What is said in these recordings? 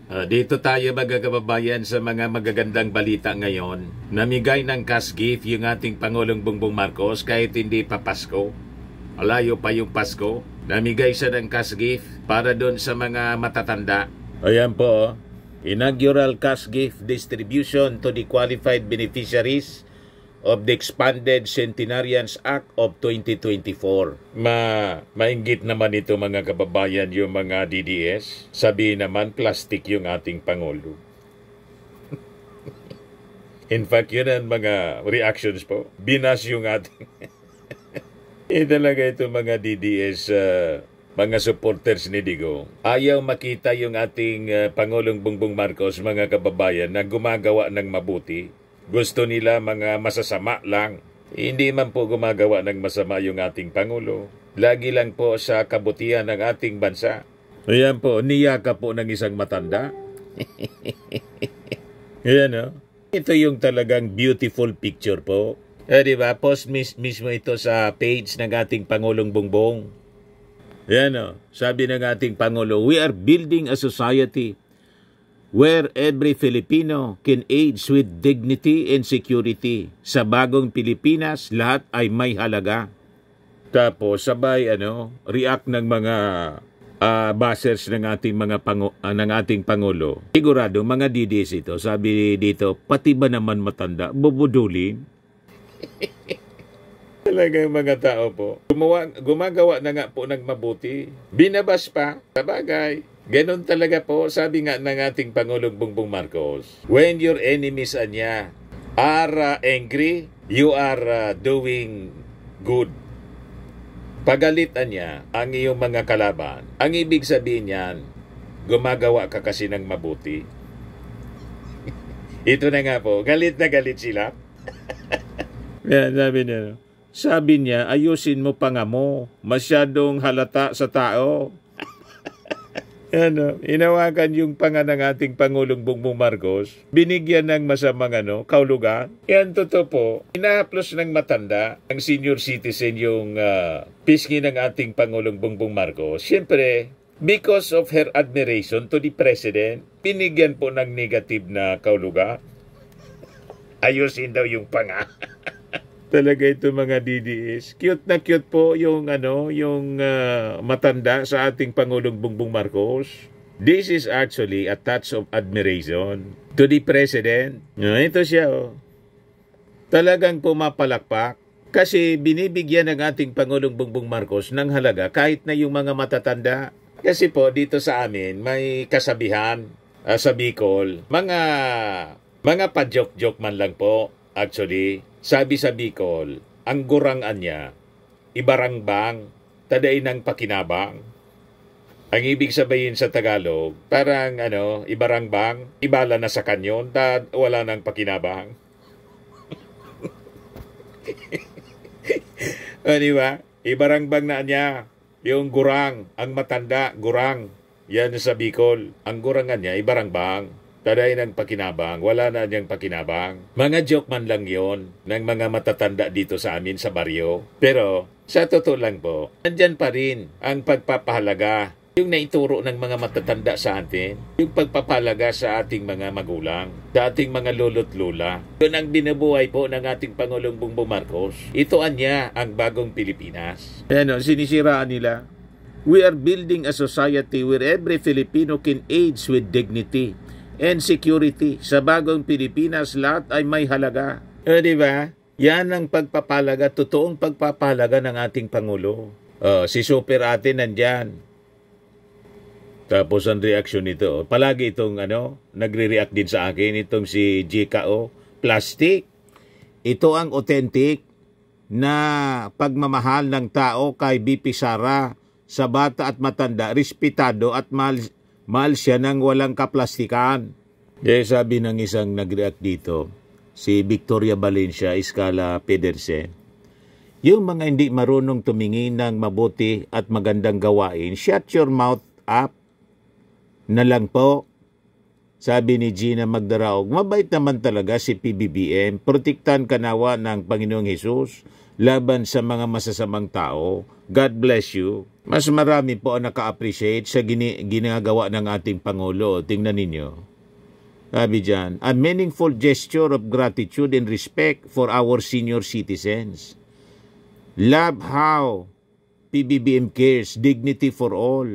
Dito tayo mga kababayan sa mga magagandang balita ngayon. Namigay ng cash gift yung ating Pangulong Bongbong Marcos kahit hindi pa Pasko. Malayo pa yung Pasko. Namigay siya ng cash gift para doon sa mga matatanda. Ayan po, inaugural cash gift distribution to the qualified beneficiaries of the Expanded Centenarians Act of 2024. Mainggit naman ito mga kababayan yung mga DDS. Sabi naman plastic yung ating Pangulo. In fact, yun ang mga reactions po. Binas yung ating... talaga ito mga DDS, mga supporters ni Digong. Ayaw makita yung ating Pangulong Bongbong Marcos, mga kababayan, na gumagawa ng mabuti. Gusto nila mga masasama lang. Hindi man po gumagawa ng masama yung ating Pangulo. Lagi lang po sa kabutihan ng ating bansa. Ayan po, niyaka po ng isang matanda. Ayan o. Ito yung talagang beautiful picture po. Diba? Post mismo ito sa page ng ating Pangulong Bongbong. Ayan o. Sabi ng ating Pangulo, we are building a society where every Filipino can age with dignity and security. Sa bagong Pilipinas, lahat ay may halaga. Tapos sabay react ng mga bashers ng ating ng ating Pangulo. Sigurado mga DDS ito. Sabi dito, pati ba naman matanda, bubudulin? Talaga yung mga tao po. Gumagawa na nga po ng mabuti. Binabas pa. Sabagay. Ganon talaga po, sabi nga ng ating Pangulong Bongbong Marcos. When your enemies are angry, you are doing good. Pagalitan niya ang iyong mga kalaban. Ang ibig sabihin niyan, gumagawa ka kasi ng mabuti. Ito na nga po, galit na galit sila. Yan, sabi niya, ayusin mo pa nga mo. Masyadong halata sa tao. Inawakan yung panga ng ating Pangulong Bongbong Marcos, binigyan ng masamang kaulugan. Yan totoo po. Inahaplos ng matanda, ang senior citizen yung pisngi ng ating Pangulong Bongbong Marcos. Siyempre, because of her admiration to the President, binigyan po ng negative na kaulugan. Ayusin daw yung panga. Talaga ito mga DDS. Cute na cute po yung matanda sa ating Pangulong Bongbong Marcos. This is actually a touch of admiration to the President. Ito siya Talagang pumapalakpak kasi binibigyan ng ating Pangulong Bongbong Marcos ng halaga kahit na yung mga matatanda. Kasi po dito sa amin may kasabihan sa Bicol. Mga pa-joke-joke man lang po actually. Sabi sa Bicol, ang gurangan niya, ibarangbang, taday ng pakinabang. Ang ibig sabihin sa Tagalog, parang ibarangbang, ibala na sa kanyon, wala nang pakinabang. Diba? Ibarangbang na niya, yung gurang, ang matanda, gurang. Yan sa Bicol, ang gurangan niya, ibarangbang. Taday ng pakinabang, wala na niyang pakinabang. Mga joke man lang yon ng mga matatanda dito sa amin sa baryo. Pero sa totoo lang po, nandyan pa rin ang pagpapahalaga. Yung naituro ng mga matatanda sa atin, yung pagpapahalaga sa ating mga magulang, sa ating mga lolo't lola. Yun ang binubuhay po ng ating Pangulong Bongbong Marcos. Ito niya ang bagong Pilipinas. Sinisiraan nila. We are building a society where every Filipino can age with dignity and security. Sa bagong Pilipinas, lahat ay may halaga. Diba? Yan ang pagpapalaga, totoong pagpapalaga ng ating Pangulo. Si Super Ate nandyan. Tapos ang reaksyon nito, palagi itong nagre-react din sa akin, itong si GKO, plastic. Ito ang authentic na pagmamahal ng tao kay BP Sara sa bata at matanda, respetado at mahal siya ng walang kaplastikan. Kaya sabi ng isang nag-react dito, si Victoria Valencia, Escala Pedersen, yung mga hindi marunong tumingin ng mabuti at magandang gawain, shut your mouth up na lang po. Sabi ni Gina Magdaraog, mabait naman talaga si PBBM, protektahan kanawa ng Panginoong Hesus laban sa mga masasamang tao. God bless you. Mas marami po ang naka-appreciate sa ginagawa ng ating Pangulo. Tingnan ninyo. Sabi dyan, a meaningful gesture of gratitude and respect for our senior citizens. Love how PBBM cares, dignity for all.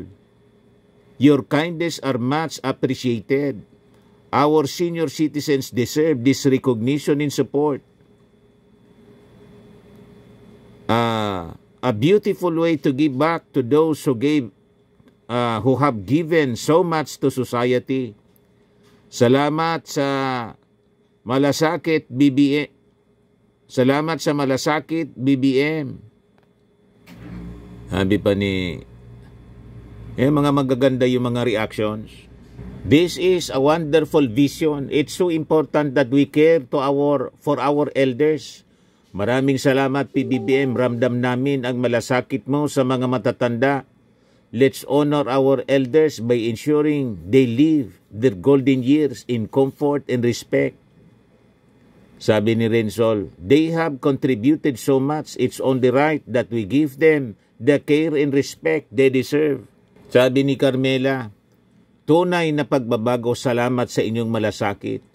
Your kindness are much appreciated. Our senior citizens deserve this recognition and support. A beautiful way to give back to those who have given so much to society. Salamat sa Malasakit BBM. Salamat sa Malasakit BBM. Sabi pa ni mga magaganda yung mga reactions. This is a wonderful vision. It's so important that we care for our elders. Maraming salamat PBBM, ramdam namin ang malasakit mo sa mga matatanda. Let's honor our elders by ensuring they live their golden years in comfort and respect. Sabi ni Rensol, they have contributed so much, it's only right that we give them the care and respect they deserve. Sabi ni Carmela, tunay na pagbabago, salamat sa inyong malasakit.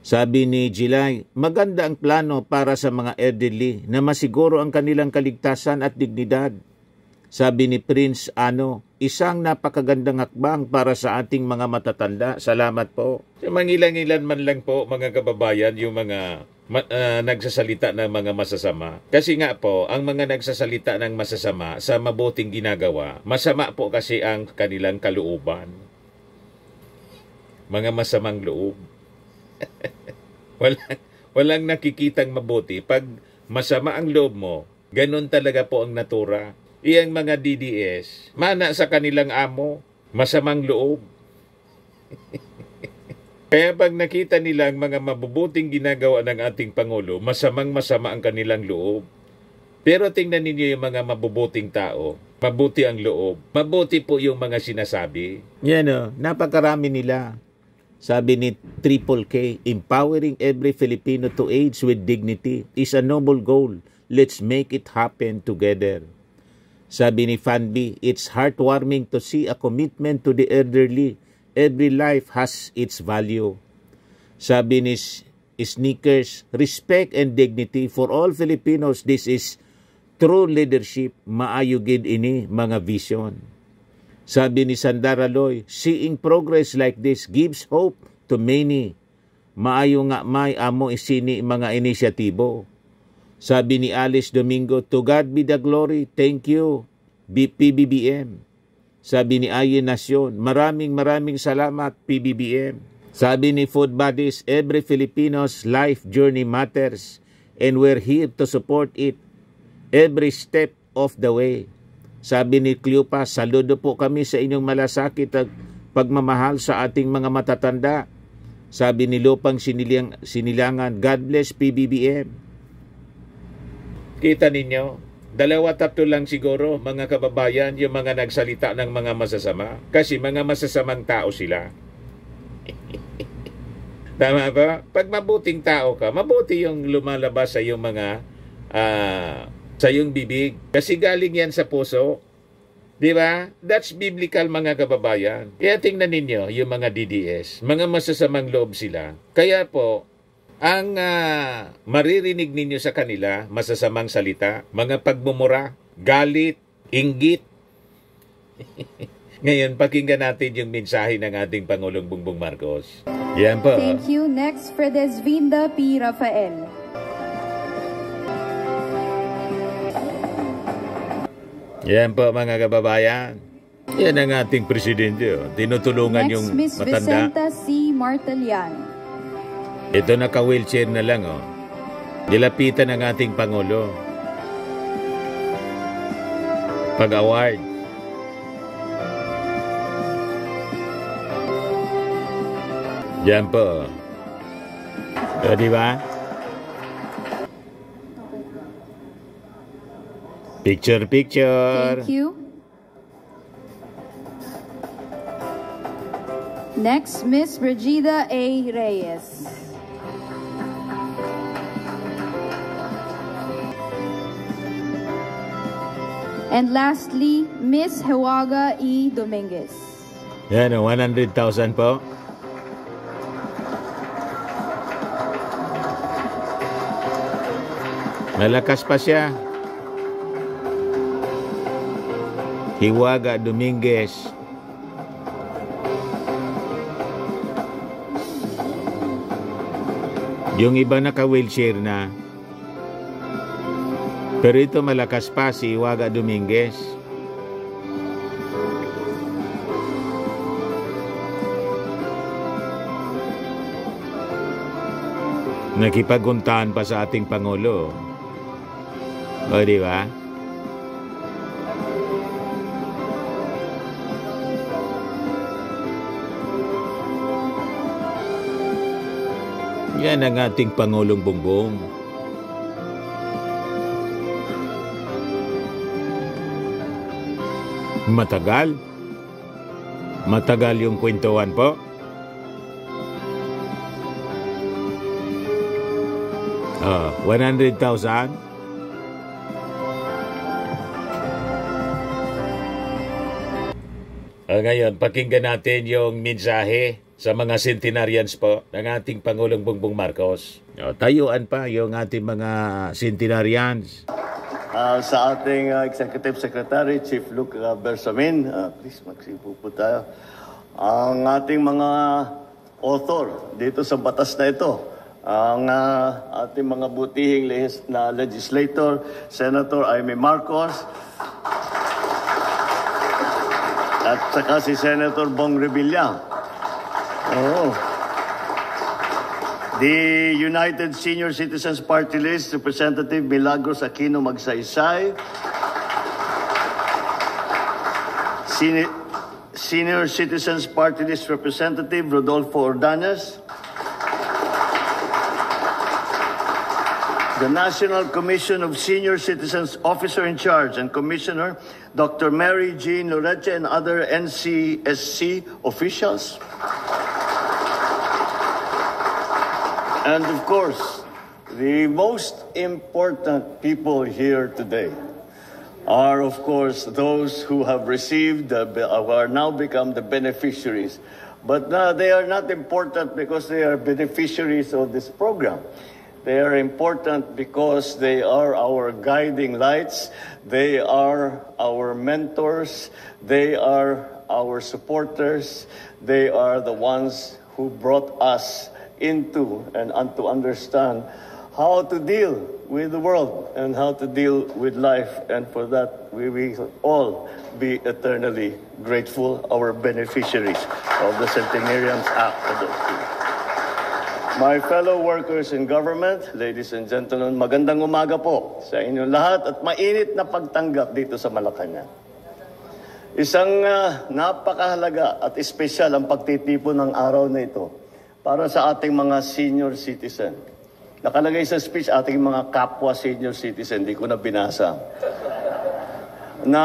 Sabi ni Jilay, maganda ang plano para sa mga elderly na masiguro ang kanilang kaligtasan at dignidad. Sabi ni Prince Ano, isang napakagandang hakbang para sa ating mga matatanda. Salamat po. Mangilan-ilan man lang po mga kababayan yung mga nagsasalita ng mga masasama. Kasi nga po, ang mga nagsasalita ng masasama sa mabuting ginagawa, masama po kasi ang kanilang kalooban. Mga masamang loob. walang nakikitang mabuti. Pag masama ang loob mo, ganun talaga po ang natura. Iyang mga DDS, mana sa kanilang amo, masamang loob. Kaya pag nakita nila ang mga mabubuting ginagawa ng ating Pangulo, masamang-masama ang kanilang loob. Pero tingnan ninyo yung mga mabubuting tao, mabuti ang loob, mabuti po yung mga sinasabi. Yan o, napakarami nila. Sabi ni Triple K, empowering every Filipino to age with dignity is a noble goal. Let's make it happen together. Sabi ni Fanby, it's heartwarming to see a commitment to the elderly. Every life has its value. Sabi ni Sneakers, respect and dignity for all Filipinos. This is true leadership. Maayo gid ini mga vision. Sabi ni Sandara Loy, seeing progress like this gives hope to many. Maayo nga may amo isini mga inisyatibo. Sabi ni Alice Domingo, to God be the glory. Thank you, PBBM. Sabi ni Ayen Nasyon, maraming salamat, PBBM. Sabi ni Food Buddies, every Filipino's life journey matters and we're here to support it every step of the way. Sabi ni Cleopa, saludo po kami sa inyong malasakit at pagmamahal sa ating mga matatanda. Sabi ni Lupang Sinilangan, God bless PBBM. Kita ninyo, 2-3 lang siguro mga kababayan yung mga nagsalita ng mga masasama. Kasi mga masasamang tao sila. Tama ba? Pag mabuting tao ka, mabuti yung lumalabas sa iyong mga sa iyong bibig. Kasi galing yan sa puso. Di ba? That's biblical mga kababayan. Kaya tingnan ninyo yung mga DDS. Mga masasamang loob sila. Kaya po, ang maririnig ninyo sa kanila, masasamang salita, mga pagmumura, galit, inggit. Ngayon, pakinggan natin yung mensahe ng ating Pangulong Bongbong Marcos. Yan po. Thank you. Next, Fredesvinda P. Rafael. Yan po mga kababayan. Yan ang ating presidente. Oh. Tinutulungan Next, yung Miss matanda. Vicenta C. Martelian. Ito naka-wheelchair na lang. Oh. Nilapitan ng ating Pangulo. Pag-award. Yan po. O, diba? Picture. Thank you. Next, Miss Regida A. Reyes. And lastly, Miss Hiwaga E. Dominguez. Yan, 100,000 po. Malakas pa siya. Hiwaga Dominguez. Yung iba naka-wheelchair na. Pero ito malakas pa si Hiwaga Dominguez. Nakipaguntahan pa sa ating Pangulo. O, di ba? Yan ang ating Pangulong Bongbong. Matagal. Matagal yung kwentuhan po. Oh, 100,000. Ngayon, pakinggan natin yung mensahe sa mga centenarians po ng ating Pangulong Bongbong Marcos. Tayuan pa yung ating mga centenarians. Sa ating Executive Secretary, Chief Luke Bersamin, please magsipo po tayo. Ang ating mga author dito sa batas na ito, ang ating mga butihing legislator, Senator Amy Marcos, at saka si Senator Bong Revilla. The United Senior Citizens Party List, Representative Milagros Aquino Magsaysay. Senior Citizens Party List Representative Rodolfo Ordanes. The National Commission of Senior Citizens Officer in Charge and Commissioner, Dr. Mary Jean Loreche, and other NCSC officials. And of course, the most important people here today are, of course, those who have received, who are now become the beneficiaries. But they are not important because they are beneficiaries of this program. They are important because they are our guiding lights. They are our mentors. They are our supporters. They are the ones who brought us into and to understand how to deal with the world and how to deal with life. And for that, we will all be eternally grateful, our beneficiaries of the Centenarians Act. My fellow workers in government, ladies and gentlemen, magandang umaga po sa inyong lahat at mainit na pagtanggap dito sa Malacanang. Isang napakahalaga at espesyal ang pagtitipon ng araw na ito para sa ating mga senior citizen. Nakalagay sa speech, ating mga kapwa senior citizen, di ko na binasa. Na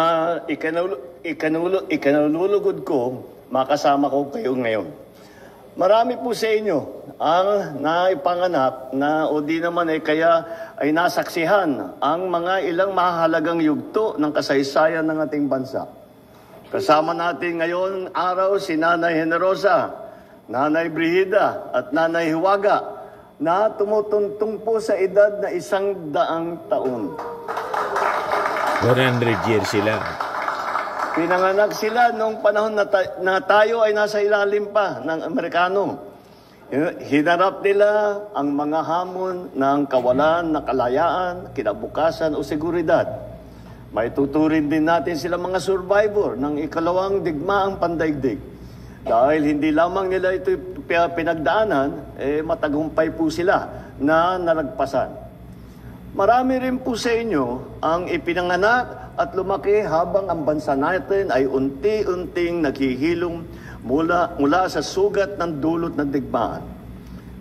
ikanulugod ko, makasama ko kayo ngayon. Marami po sa inyo ang naipanganap na o di naman kaya ay nasaksihan ang mga ilang mahalagang yugto ng kasaysayan ng ating bansa. Kasama natin ngayon araw si Nanay Generosa, Nanay Brigida at Nanay Hiwaga na tumutuntong po sa edad na 100 taon. 100 years sila. Pinanganak sila noong panahon na tayo ay nasa ilalim pa ng Amerikano. Hinarap nila ang mga hamon ng kawalan, na kalayaan, kinabukasan o seguridad. May tuturin din natin sila mga survivor ng ikalawang digmaang pandaigdig. Dahil hindi lamang nila ito pinagdaanan, matagumpay po sila na nalagpasan. Marami rin po sa inyo ang ipinanganak at lumaki habang ang bansa natin ay unti-unting naghihilom mula sa sugat ng dulot ng digmaan.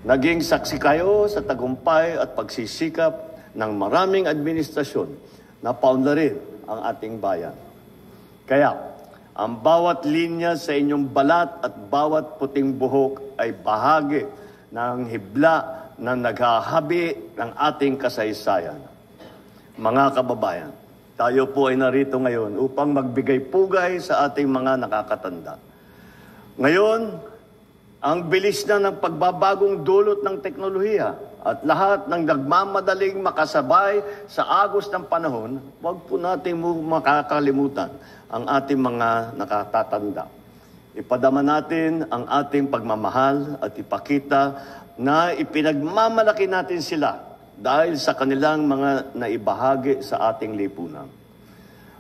Naging saksi kayo sa tagumpay at pagsisikap ng maraming administrasyon na paunlarin ang ating bayan. Kaya, ang bawat linya sa inyong balat at bawat puting buhok ay bahagi ng hibla na naghahabi ng ating kasaysayan. Mga kababayan, tayo po ay narito ngayon upang magbigay pugay sa ating mga nakakatanda. Ngayon, ang bilis na ng pagbabagong dulot ng teknolohiya at lahat ng nagmamadaling makasabay sa agos ng panahon, huwag po natin makakalimutan ang ating mga nakatatanda. Ipadama natin ang ating pagmamahal at ipakita na ipinagmamalaki natin sila dahil sa kanilang mga naibahagi sa ating lipunan.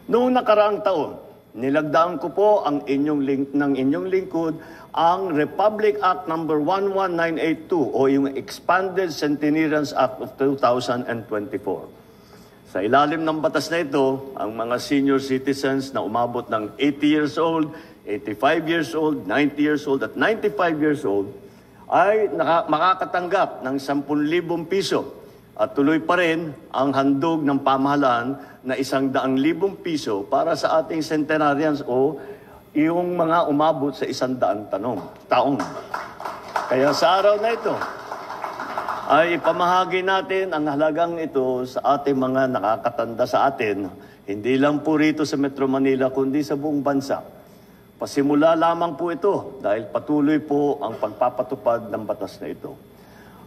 Noong nakaraang taon, nilagdaan ko po ang inyong lingkod ang Republic Act No. 11982 o yung Expanded Centenarians Act of 2024. Sa ilalim ng batas na ito, ang mga senior citizens na umabot ng 80 years old, 85 years old, 90 years old at 95 years old ay makakatanggap ng 10,000 piso. At tuloy pa rin ang handog ng pamahalaan na 100,000 piso para sa ating centenarians o yung mga umabot sa 100 taon. Kaya sa araw na ito, ay ipamahagi natin ang halagang ito sa ating mga nakakatanda sa atin, hindi lang po rito sa Metro Manila, kundi sa buong bansa. Pasimula lamang po ito dahil patuloy po ang pagpapatupad ng batas na ito.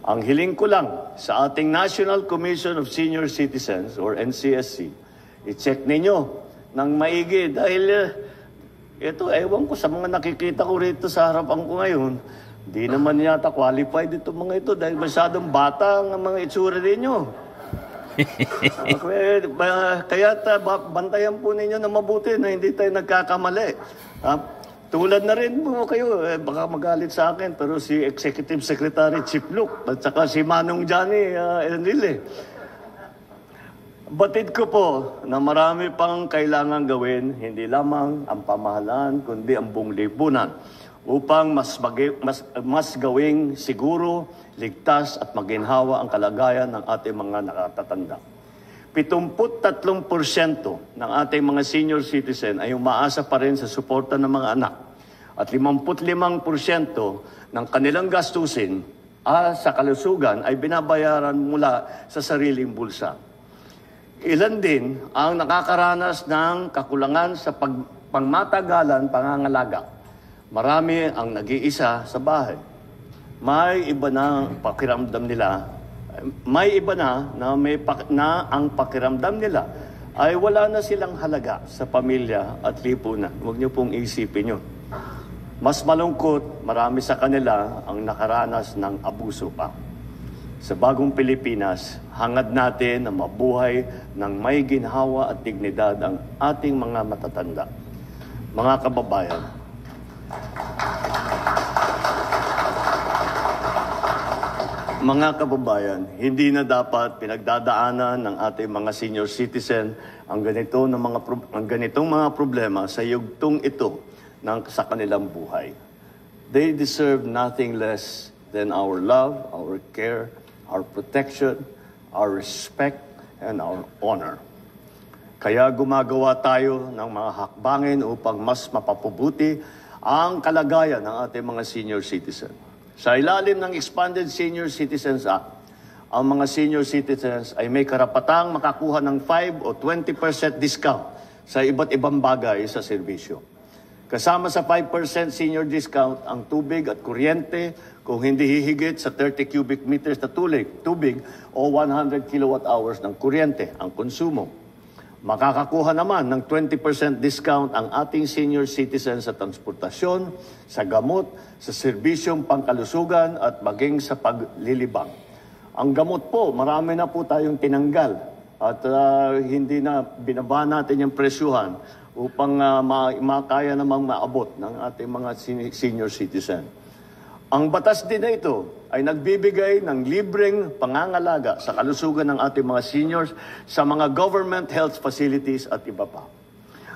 Ang hiling ko lang sa ating National Commission of Senior Citizens or NCSC, i-check ninyo ng maigi dahil ito, ewan ko sa mga nakikita ko rito sa harapan ko ngayon, di naman yata qualified itong mga ito dahil masyadong bata ang mga itsura ninyo. Kaya bantayan po ninyo na mabuti na hindi tayo nagkakamali. Tulad na rin po kayo, baka magalit sa akin, pero si Executive Secretary Chip Luke at saka si Manong Johnny Enrile. Batid ko po na marami pang kailangan gawin, hindi lamang ang pamahalaan, kundi ang buong lipunan, upang mas gawing siguro, ligtas at maginhawa ang kalagayan ng ating mga nakatatanda. 73% ng ating mga senior citizen ay umaasa pa rin sa suporta ng mga anak. At 55% ng kanilang gastusin sa kalusugan ay binabayaran mula sa sariling bulsa. Ilan din ang nakakaranas ng kakulangan sa pangmatagalan pangangalaga. Marami ang nag-iisa sa bahay. May iba na pakiramdam nila na ang pakiramdam nila ay wala na silang halaga sa pamilya at lipunan. Huwag niyo pong isipin yun. Mas malungkot, marami sa kanila ang nakaranas ng abuso pa. Sa bagong Pilipinas, hangad natin na mabuhay ng may ginhawa at dignidad ang ating mga matatanda. Mga kababayan, hindi na dapat pinagdadaanan ng ating mga senior citizen ang ganitong mga problema sa yugtong ito sa kanilang buhay. They deserve nothing less than our love, our care, our protection, our respect, and our honor. Kaya gumagawa tayo ng mga hakbangin upang mas mapapabuti ang kalagayan ng ating mga senior citizen. Sa ilalim ng Expanded Senior Citizens Act, ang mga senior citizens ay may karapatang makakuha ng 5 o 20% discount sa iba't ibang bagay sa serbisyo. Kasama sa 5% senior discount ang tubig at kuryente kung hindi hihigit sa 30 cubic meters na tubig o 100 kilowatt hours ng kuryente ang konsumo. Makakakuha naman ng 20% discount ang ating senior citizens sa transportasyon, sa gamot, sa serbisyong pangkalusugan at maging sa paglilibang. Ang gamot po, marami na po tayong tinanggal at hindi na binaba natin yung presyuhan upang makaya namang maabot ng ating mga senior citizen. Ang batas din na ito ay nagbibigay ng libreng pangangalaga sa kalusugan ng ating mga seniors sa mga government health facilities at iba pa.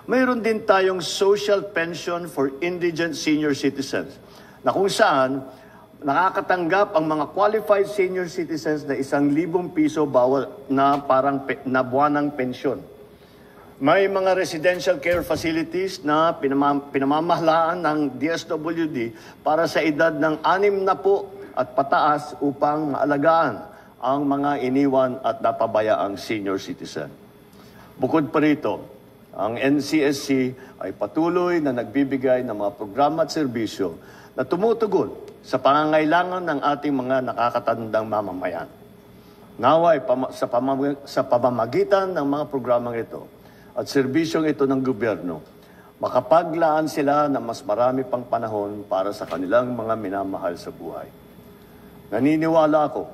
Mayroon din tayong social pension for indigent senior citizens na kung saan nakakatanggap ang mga qualified senior citizens na 1,000 piso bawat na parang na buwanang pensyon. May mga residential care facilities na pinamamahalaan ng DSWD para sa edad ng 60 at pataas upang maalagaan ang mga iniwan at napabayaang senior citizen. Bukod pa rito, ang NCSC ay patuloy na nagbibigay ng mga programa at serbisyo na tumutugon sa pangangailangan ng ating mga nakakatandang mamamayan. Naway sa pamamagitan ng mga programang ito at serbisyong ito ng gobyerno, makapaglaan sila ng mas marami pang panahon para sa kanilang mga minamahal sa buhay. Naniniwala ako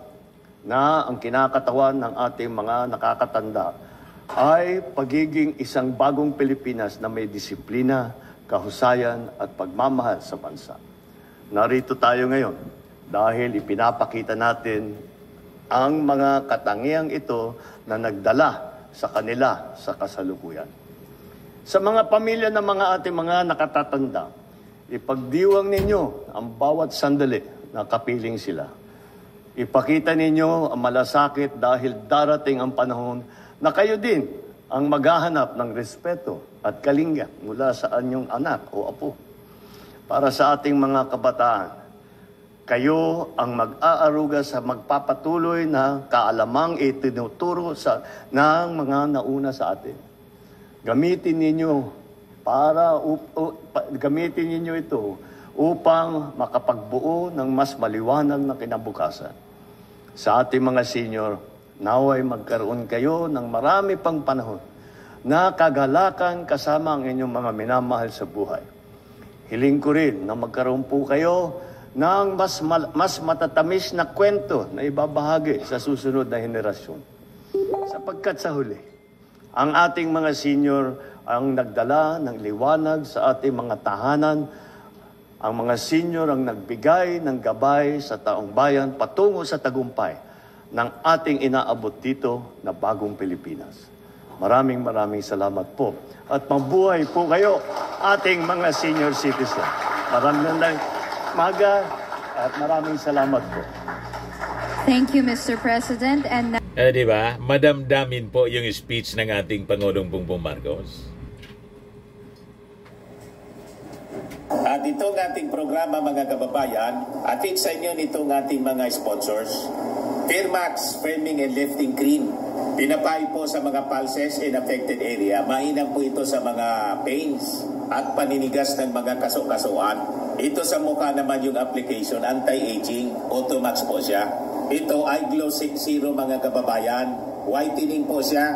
na ang kinakatawan ng ating mga nakakatanda ay pagiging isang bagong Pilipinas na may disiplina, kahusayan at pagmamahal sa bansa. Narito tayo ngayon dahil ipinapakita natin ang mga katangiang ito na nagdala sa kanila sa kasalukuyan. Sa mga pamilya ng mga ating mga nakatatanda, ipagdiwang ninyo ang bawat sandali na kapiling sila. Ipakita ninyo ang malasakit dahil darating ang panahon na kayo din ang maghahanap ng respeto at kalinga mula sa anyong anak o apo. Para sa ating mga kabataan, kayo ang mag-aaruga sa magpapatuloy na kaalamang itinuturo ng mga nauna sa atin. Gamitin ninyo ito upang makapagbuo ng mas maliwanag na kinabukasan. Sa ating mga senior, naway magkaroon kayo ng marami pang panahon na kagalakan kasama ang inyong mga minamahal sa buhay. Hiling ko rin na magkaroon po kayo ng mas matatamis na kwento na ibabahagi sa susunod na henerasyon. Sapagkat sa huli, ang ating mga senior ang nagdala ng liwanag sa ating mga tahanan. Ang mga senior ang nagbigay ng gabay sa taong bayan patungo sa tagumpay ng ating inaabot dito na bagong Pilipinas. Maraming salamat po. At mabuhay po kayo, ating mga senior citizen. Maraming at maraming salamat po. Thank you, Mr. President. And Di ba? Madamdamin po yung speech ng ating Pangulong Bongbong Marcos. At itong ating programa, mga kababayan, atid sa inyo nitong ating mga sponsors. Firmax Firming and Lifting Cream. Pinapay po sa mga pulses in affected area. Mainam po ito sa mga pains at paninigas ng mga kaso-kasuan. Ito sa mukha naman yung application, anti-aging, Automax po siya. Ito ay Glow 60, mga kababayan. Whitening po siya.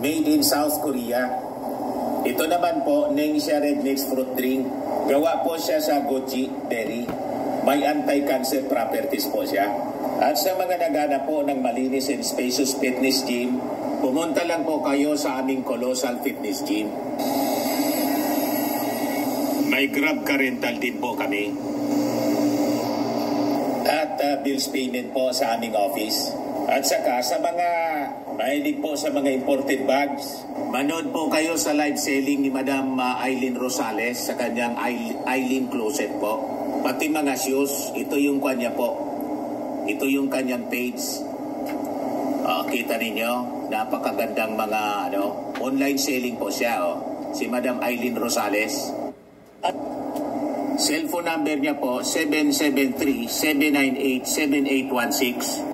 Made in South Korea. Ito naman po, Ningxia Red Mix Fruit Drink. Gawa po siya sa goji berry. May anti-cancer properties po siya. At sa mga naghanap po ng malinis and spacious fitness gym, pumunta lang po kayo sa aming Colossal Fitness Gym. May Grab Car Rental din po kami. At bills payment po sa aming office. At saka sa mga mahilig po sa mga imported bags, manood po kayo sa live selling ni Madam Aileen Rosales sa kanyang Aileen Closet po. Pati mga shoes, ito yung kanya po. Ito yung kanyang page. Kita ninyo, napakagandang mga online selling po siya. Si Madam Aileen Rosales. At cellphone number niya po, 773-798-7816.